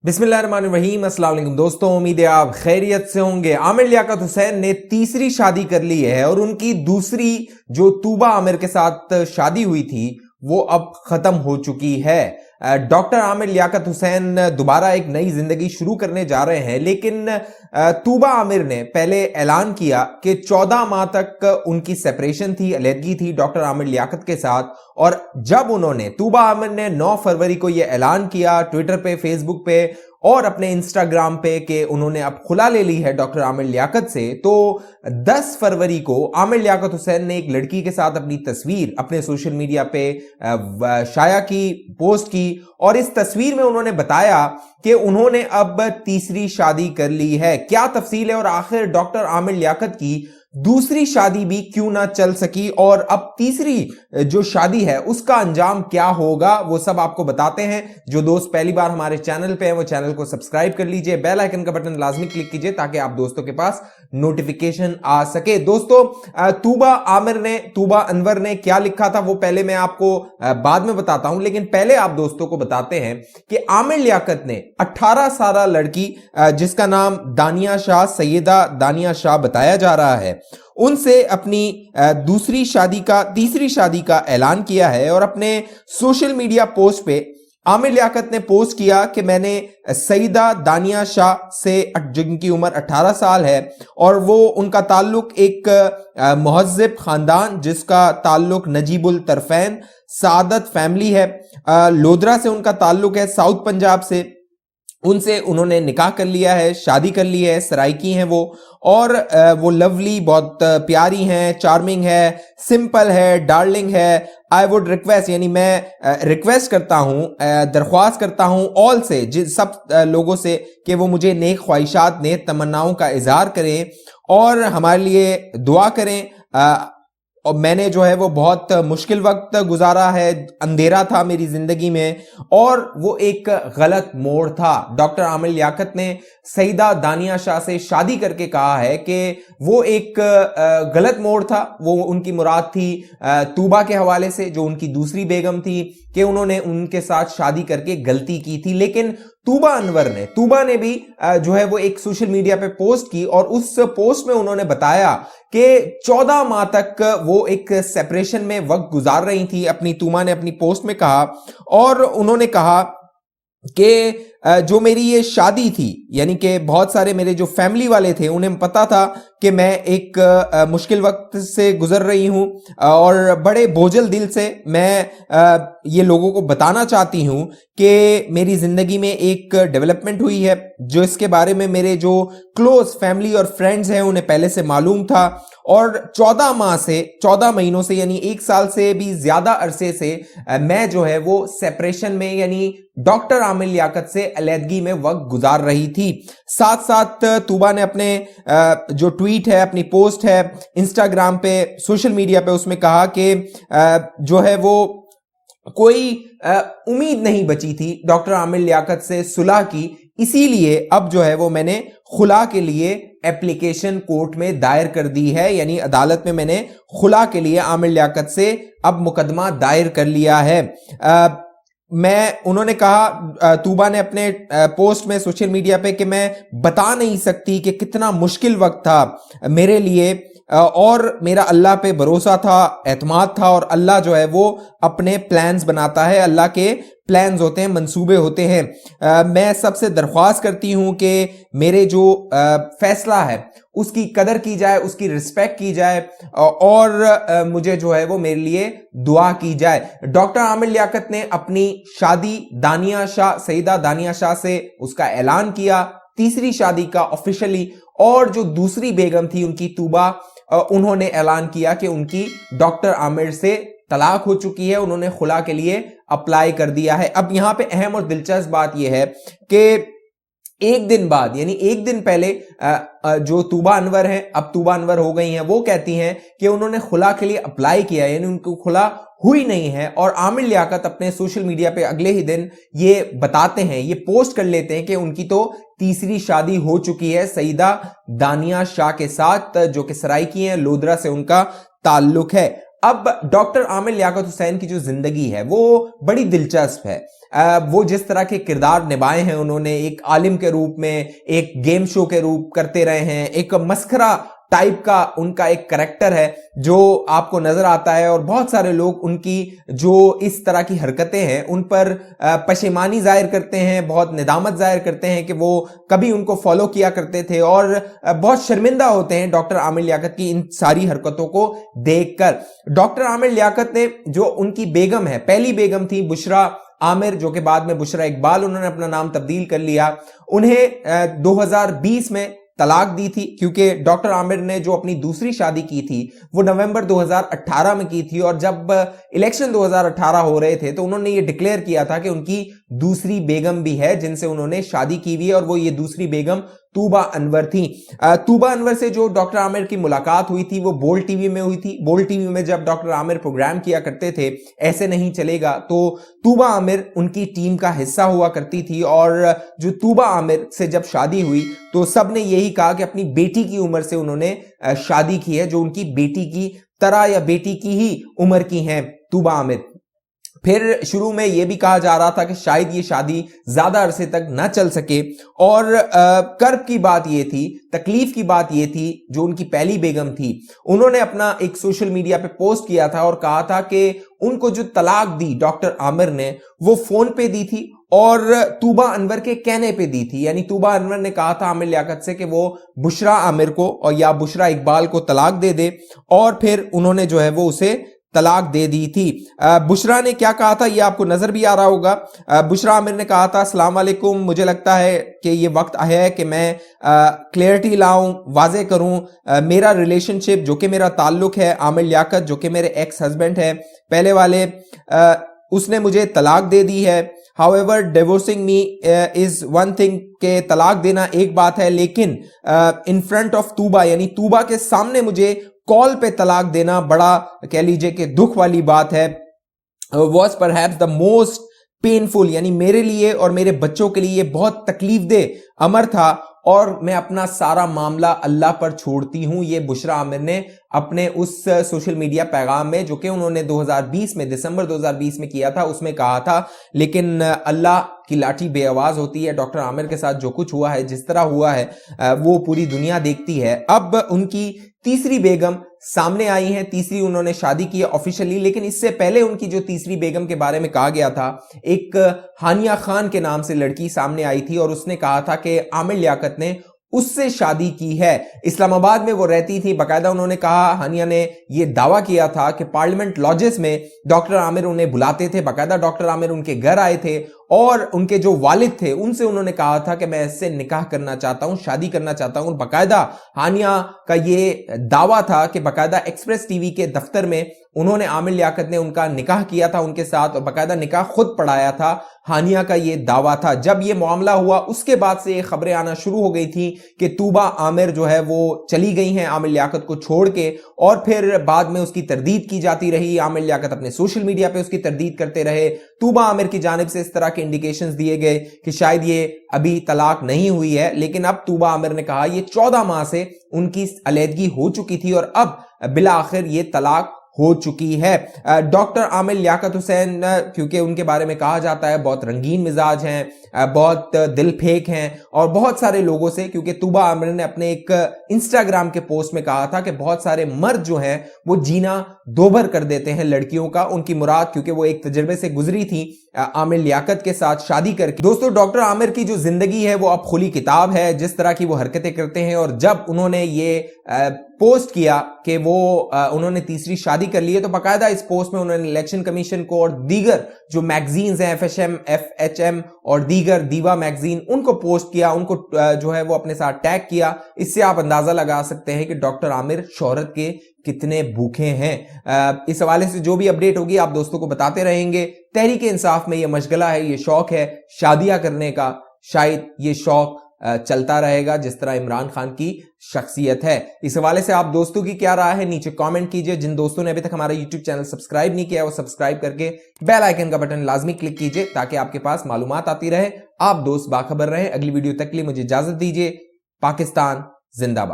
बिस्मिल्लाहिर्रहमानिर्रहीम। अस्सलाम वालेकुम दोस्तों, उम्मीद है आप खैरियत से होंगे। आमिर लियाकत हुसैन ने तीसरी शादी कर ली है और उनकी दूसरी जो तूबा आमिर के साथ शादी हुई थी वो अब खत्म हो चुकी है। डॉक्टर आमिर लियाकत हुसैन दोबारा एक नई जिंदगी शुरू करने जा रहे हैं, लेकिन तूबा आमिर ने पहले ऐलान किया कि 14 माह तक उनकी सेपरेशन थी, अलहदगी थी डॉक्टर आमिर लियाकत के साथ। और जब उन्होंने तूबा आमिर ने 9 फरवरी को यह ऐलान किया ट्विटर पे, फेसबुक पे और अपने इंस्टाग्राम पे कि उन्होंने अब खुला ले ली है डॉक्टर आमिर लियाकत से, तो 10 फरवरी को आमिर लियाकत हुसैन ने एक लड़की के साथ अपनी तस्वीर अपने सोशल मीडिया पे शाया की, पोस्ट की और इस तस्वीर में उन्होंने बताया कि उन्होंने अब तीसरी शादी कर ली है। क्या तफसील है और आखिर डॉक्टर आमिर लियाकत की दूसरी शादी भी क्यों ना चल सकी और अब तीसरी जो शादी है उसका अंजाम क्या होगा, वो सब आपको बताते हैं। जो दोस्त पहली बार हमारे चैनल पे हैं वो चैनल को सब्सक्राइब कर लीजिए, बेल आइकन का बटन लाजमी क्लिक कीजिए ताकि आप दोस्तों के पास नोटिफिकेशन आ सके। दोस्तों, तूबा अनवर ने क्या लिखा था वो पहले मैं आपको बाद में बताता हूं, लेकिन पहले आप दोस्तों को बताते हैं कि आमिर लियाकत ने 18 साल लड़की जिसका नाम दानिया शाह, सैयदा दानिया शाह बताया जा रहा है, उनसे अपनी तीसरी शादी का ऐलान किया है। और अपने सोशल मीडिया पोस्ट पे आमिर लियाकत ने पोस्ट किया कि मैंने सईदा दानिया शाह से, जिनकी उम्र 18 साल है और वो उनका ताल्लुक एक मुहज्जिब खानदान जिसका ताल्लुक नजीबुल तरफैन सादत फैमिली है, लोधरा से उनका ताल्लुक है, साउथ पंजाब से, उनसे उन्होंने निकाह कर लिया है, शादी कर ली है, सराइकी हैं वो, और वो लवली, बहुत प्यारी हैं, चार्मिंग है, सिंपल है, डार्लिंग है। आई वुड रिक्वेस्ट, यानी मैं रिक्वेस्ट करता हूं, दरख्वास्त करता हूं ऑल से, सब लोगों से कि वो मुझे नेक ख्वाहिशात, नेक तमन्नाओं का इजहार करें और हमारे लिए दुआ करें। और मैंने जो है वो बहुत मुश्किल वक्त गुजारा है, अंधेरा था मेरी जिंदगी में और वो एक गलत मोड़ था। डॉक्टर आमिर लियाकत ने सईदा दानिया शाह से शादी करके कहा है कि वो एक गलत मोड़ था। वो उनकी मुराद थी तूबा के हवाले से, जो उनकी दूसरी बेगम थी, कि उन्होंने उनके साथ शादी करके गलती की थी। लेकिन तूबा ने भी जो है वो एक सोशल मीडिया पे पोस्ट की और उस पोस्ट में उन्होंने बताया कि 14 माह तक वो एक सेपरेशन में वक्त गुजार रही थी। तूबा ने अपनी पोस्ट में कहा और उन्होंने कहा कि जो मेरी ये शादी थी, यानी कि बहुत सारे मेरे जो फैमिली वाले थे उन्हें पता था कि मैं एक मुश्किल वक्त से गुजर रही हूं और बड़े बोझल दिल से मैं ये लोगों को बताना चाहती हूं कि मेरी जिंदगी में एक डेवलपमेंट हुई है, जो इसके बारे में मेरे जो क्लोज फैमिली और फ्रेंड्स हैं उन्हें पहले से मालूम था। और 14 महीनों से, यानी 1 साल से भी ज्यादा अरसे से मैं जो है वो सेपरेशन में, यानी डॉक्टर आमिर लियाकत से अलहदगी में वक्त गुजार रही थी। साथ साथ तूबा ने अपने जो ट्वीट है, अपनी पोस्ट है इंस्टाग्राम पे, सोशल मीडिया पे, उसमें कहा कि जो है वो कोई उम्मीद नहीं बची थी डॉक्टर आमिर लियाकत से सुलह की, इसीलिए अब जो है वो मैंने खुला के लिए एप्लीकेशन कोर्ट में दायर कर दी है, यानी अदालत में मैंने खुला के लिए आमिर लियाकत से अब मुकदमा दायर कर लिया है। उन्होंने कहा, तूबा ने अपने पोस्ट में सोशल मीडिया पे, कि मैं बता नहीं सकती कि कितना मुश्किल वक्त था मेरे लिए और मेरा अल्लाह पे भरोसा था, एतमाद था, और अल्लाह जो है वो अपने प्लान्स बनाता है, अल्लाह के प्लान्स होते हैं, मंसूबे होते हैं। मैं सबसे दरख्वास्त करती हूं कि मेरे जो फैसला है उसकी कदर की जाए, उसकी रिस्पेक्ट की जाए और मुझे जो है वो मेरे लिए दुआ की जाए। डॉक्टर आमिर लियाकत ने अपनी शादी सईदा दानिया शाह से उसका ऐलान किया, तीसरी शादी का ऑफिशियली, और जो दूसरी बेगम थी उनकी तूबा, उन्होंने ऐलान किया कि उनकी डॉक्टर आमिर से तलाक हो चुकी है, उन्होंने खुला के लिए अप्लाई कर दिया है। अब यहां पे अहम और दिलचस्प बात यह है कि एक दिन बाद, यानी एक दिन पहले जो तूबा अनवर हैं, अब तूबा अनवर हो गई हैं, वो कहती हैं कि उन्होंने खुला के लिए अप्लाई किया, यानी उनको खुला हुई नहीं है। और आमिर लियाकत अपने सोशल मीडिया पे अगले ही दिन ये बताते हैं, ये पोस्ट कर लेते हैं कि उनकी तो तीसरी शादी हो चुकी है सईदा दानिया शाह के साथ, जो कि सराइकी हैं, लोधरा से उनका ताल्लुक है। अब डॉक्टर आमिर लियाकत हुसैन की जो जिंदगी है वो बड़ी दिलचस्प है। वो जिस तरह के किरदार निभाए हैं उन्होंने, एक आलिम के रूप में, एक गेम शो के रूप करते रहे हैं, एक मस्खरा टाइप का उनका एक करैक्टर है जो आपको नजर आता है, और बहुत सारे लोग उनकी जो इस तरह की हरकतें हैं उन पर पशेमानी जाहिर करते हैं, बहुत निदामत जाहिर करते हैं कि वो कभी उनको फॉलो किया करते थे, और बहुत शर्मिंदा होते हैं डॉक्टर आमिर लियाकत की इन सारी हरकतों को देखकर। डॉक्टर आमिर लियाकत ने जो उनकी बेगम है, पहली बेगम थी बुशरा आमिर, जो कि बाद में बुशरा इकबाल उन्होंने अपना नाम तब्दील कर लिया, उन्हें 2020 में तलाक दी थी, क्योंकि डॉक्टर आमिर ने जो अपनी दूसरी शादी की थी वो नवंबर 2018 में की थी, और जब इलेक्शन 2018 हो रहे थे तो उन्होंने ये डिक्लेयर किया था कि उनकी दूसरी बेगम भी है जिनसे उन्होंने शादी की हुई है, और वो ये दूसरी बेगम तूबा अनवर थी। तूबा अनवर से जो डॉक्टर आमिर की मुलाकात हुई थी वो बोल्ड टीवी में हुई थी। बोल्ड टीवी में जब डॉक्टर आमिर प्रोग्राम किया करते थे ऐसे नहीं चलेगा, तो तूबा आमिर उनकी टीम का हिस्सा हुआ करती थी, और जो तूबा आमिर से जब शादी हुई तो सबने यही कहा कि अपनी बेटी की उम्र से उन्होंने शादी की है, जो उनकी बेटी की तरह या बेटी की ही उम्र की हैं तूबा आमिर। फिर शुरू में यह भी कहा जा रहा था कि शायद ये शादी ज्यादा अरसे तक न चल सके, और कर्ब की बात यह थी, तकलीफ की बात यह थी, जो उनकी पहली बेगम थी उन्होंने अपना एक सोशल मीडिया पे पोस्ट किया था और कहा था कि उनको जो तलाक दी डॉक्टर आमिर ने वो फोन पे दी थी और तूबा अनवर के कहने पे दी थी। यानी तूबा अनवर ने कहा था आमिर लियाकत से कि वो बुशरा आमिर को और या बुशरा इकबाल को तलाक दे दे, और फिर उन्होंने जो है वो उसे तलाक दे दी थी। बुशरा ने क्या कहा था ये आपको नजर भी आ रहा होगा। बुशरा आमिर ने कहा था, अस्सलाम वालेकुम, मुझे लगता है कि ये वक्त आया है कि मैं क्लियरिटी लाऊं, वाजे करूं। मेरा रिलेशनशिप जो कि मेरा ताल्लुक है आमिर लियाकत जो कि मेरे एक्स हस्बैंड है पहले वाले, उसने मुझे तलाक दे दी है। However divorcing me is one thing, के तलाक देना एक बात है, लेकिन इन फ्रंट ऑफ तूबा यानी तूबा के सामने मुझे कॉल पे तलाक देना बड़ा कह लीजिए कि दुख वाली बात है। Was perhaps the most painful, यानी मेरे लिए और मेरे बच्चों के लिए बहुत तकलीफ दे अमर था, और मैं अपना सारा मामला अल्लाह पर छोड़ती हूं। ये बुशरा आमिर ने अपने उस सोशल मीडिया पैगाम में जो कि उन्होंने 2020 में दिसंबर 2020 में किया था उसमें कहा था। लेकिन अल्लाह की लाठी बेआवाज होती है। डॉक्टर आमिर के साथ जो कुछ हुआ है, जिस तरह हुआ है, वो पूरी दुनिया देखती है। अब उनकी तीसरी बेगम सामने आई है, तीसरी उन्होंने शादी की है ऑफिशियली, लेकिन इससे पहले उनकी जो तीसरी बेगम के बारे में कहा गया था, एक हानिया खान के नाम से लड़की सामने आई थी और उसने कहा था कि आमिर लियाकत ने उससे शादी की है। इस्लामाबाद में वो रहती थी। बाकायदा उन्होंने कहा, हानिया ने ये दावा किया था कि पार्लियामेंट लॉजेस में डॉक्टर आमिर उन्हें बुलाते थे, बाकायदा डॉक्टर आमिर उनके घर आए थे और उनके जो वालिद थे उनसे उन्होंने कहा था कि मैं इससे निकाह करना चाहता हूं, शादी करना चाहता हूं। बाकायदा हानिया का ये दावा था कि बाकायदा एक्सप्रेस टीवी के दफ्तर में उन्होंने आमिर लियाकत ने उनका निकाह किया था उनके साथ, और बाकायदा निकाह खुद पढ़ाया था। हानिया का ये दावा था। जब ये मामला हुआ उसके बाद से ये खबरें आना शुरू हो गई थी कि तूबा आमिर जो है वो चली गई हैं आमिर लियाकत को छोड़ के, और फिर बाद में उसकी तरदीद की जाती रही। आमिर लियाकत अपने सोशल मीडिया पे उसकी तरदीद करते रहे। तूबा आमिर की जानिब से इस तरह के इंडिकेशंस दिए गए कि शायद ये अभी तलाक नहीं हुई है, लेकिन अब तूबा आमिर ने कहा ये 14 माह से उनकी अलहदगी हो चुकी थी और अब बिला आखिर ये तलाक हो चुकी है। डॉक्टर आमिर लियाकत हुसैन, क्योंकि उनके बारे में कहा जाता है बहुत रंगीन मिजाज हैं, बहुत दिल फेंक हैं, और बहुत सारे लोगों से, क्योंकि तूबा आमिर ने अपने एक इंस्टाग्राम के पोस्ट में कहा था कि बहुत सारे मर्द जो हैं वो जीना दोभर कर देते हैं लड़कियों का। उनकी मुराद, क्योंकि वो एक तजर्बे से गुजरी थी आमिर लियाकत के साथ शादी करके। दोस्तों, डॉक्टर आमिर की जो जिंदगी है वो अब खुली किताब है, जिस तरह की वो हरकतें करते हैं। और जब उन्होंने ये पोस्ट किया कि वो उन्होंने तीसरी शादी कर ली है, तो बाकायदा इस पोस्ट में उन्होंने इलेक्शन कमीशन को और दीगर जो मैगजीन्स हैं, FHM, FHM और दीगर दीवा मैगजीन, उनको पोस्ट किया, उनको जो है वो अपने साथ टैग किया। इससे आप अंदाजा लगा सकते हैं कि डॉक्टर आमिर शोहरत के कितने भूखे हैं। इस हवाले से जो भी अपडेट होगी आप दोस्तों को बताते रहेंगे। तहरीक इंसाफ में ये मशगला है, ये शौक है शादियां करने का, शायद ये शौक चलता रहेगा जिस तरह इमरान खान की शख्सियत है। इस हवाले से आप दोस्तों की क्या राय है नीचे कमेंट कीजिए। जिन दोस्तों ने अभी तक हमारा यूट्यूब चैनल सब्सक्राइब नहीं किया वो सब्सक्राइब करके बेल आइकन का बटन लाजमी क्लिक कीजिए ताकि आपके पास मालूमात आती रहे, आप दोस्त बाखबर रहें। अगली वीडियो तक के लिए मुझे इजाजत दीजिए। पाकिस्तान जिंदाबाद।